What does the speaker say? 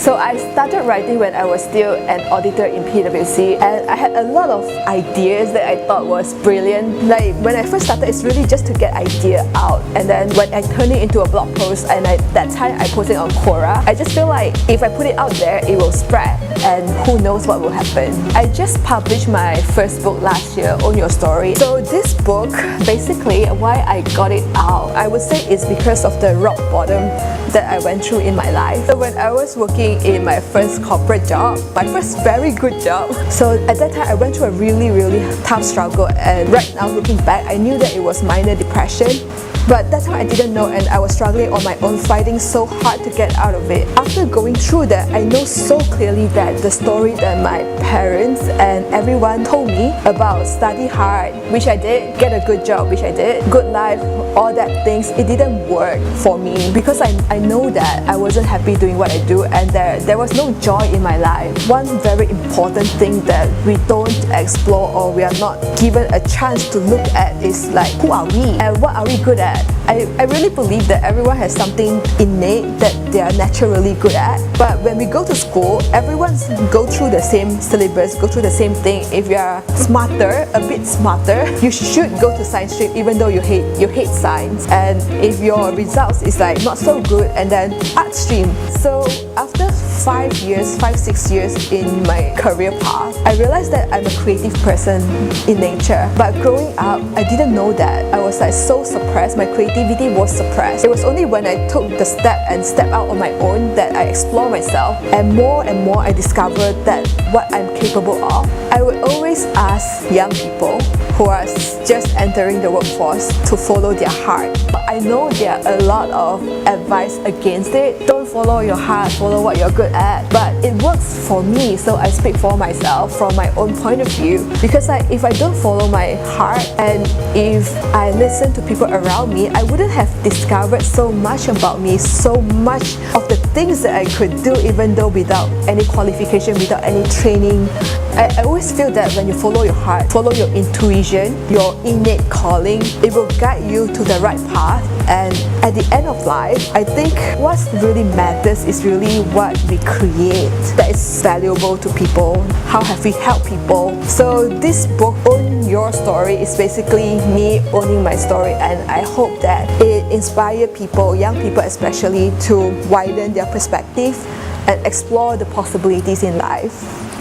So I started writing when I was still an auditor in PwC, and I had a lot of ideas that I thought was brilliant. Like when I first started, it's really just to get idea out, and then when I turned it into a blog post, and that time I posted on Quora, I just feel like if I put it out there, it will spread, and who knows what will happen. I just published my first book last year, Own Your Story. So this book, basically why I got it out, I would say it's because of the rock bottom that I went through in my life. So when I was working in my first corporate job, my first very good job, so at that time I went through a really tough struggle, and right now looking back, I knew that it was minor depression. But that time I didn't know, and I was struggling on my own, fighting so hard to get out of it. After going through that, I know so clearly that the story that my parents and everyone told me about study hard, which I did, get a good job, which I did, good life, all that things, it didn't work for me because I know that I wasn't happy doing what I do, and there was no joy in my life. One very important thing that we don't explore or we are not given a chance to look at is like, who are we and what are we good at? I really believe that everyone has something innate that they are naturally good at, but when we go to school, everyone go through the same syllabus, go through the same thing. If you are smarter, a bit smarter, you should go to science stream even though you hate science. And if your results is like not so good, and then art stream. So after 5-6 years in my career path, I realized that I'm a creative person in nature. But growing up, I didn't know that. I was like so suppressed. My creativity was suppressed. It was only when I took the step and stepped out on my own that I explored myself, and more I discovered that what I'm capable of. I would always ask young people who are just entering the workforce to follow their heart. I know there are a lot of advice against it. Don't follow your heart, follow what you're good at. But it works for me, so I speak for myself from my own point of view. Because if I don't follow my heart, and if I listen to people around me, I wouldn't have discovered so much about me, so much of the things that I could do even though without any qualification, without any training. I always feel that when you follow your heart, follow your intuition, your innate calling, it will guide you to the right path. And at the end of life, I think what really matters is really what we create that is valuable to people. How have we helped people? So this book, Own Your Story, is basically me owning my story, and I hope that it inspires people, young people especially, to widen their perspective and explore the possibilities in life.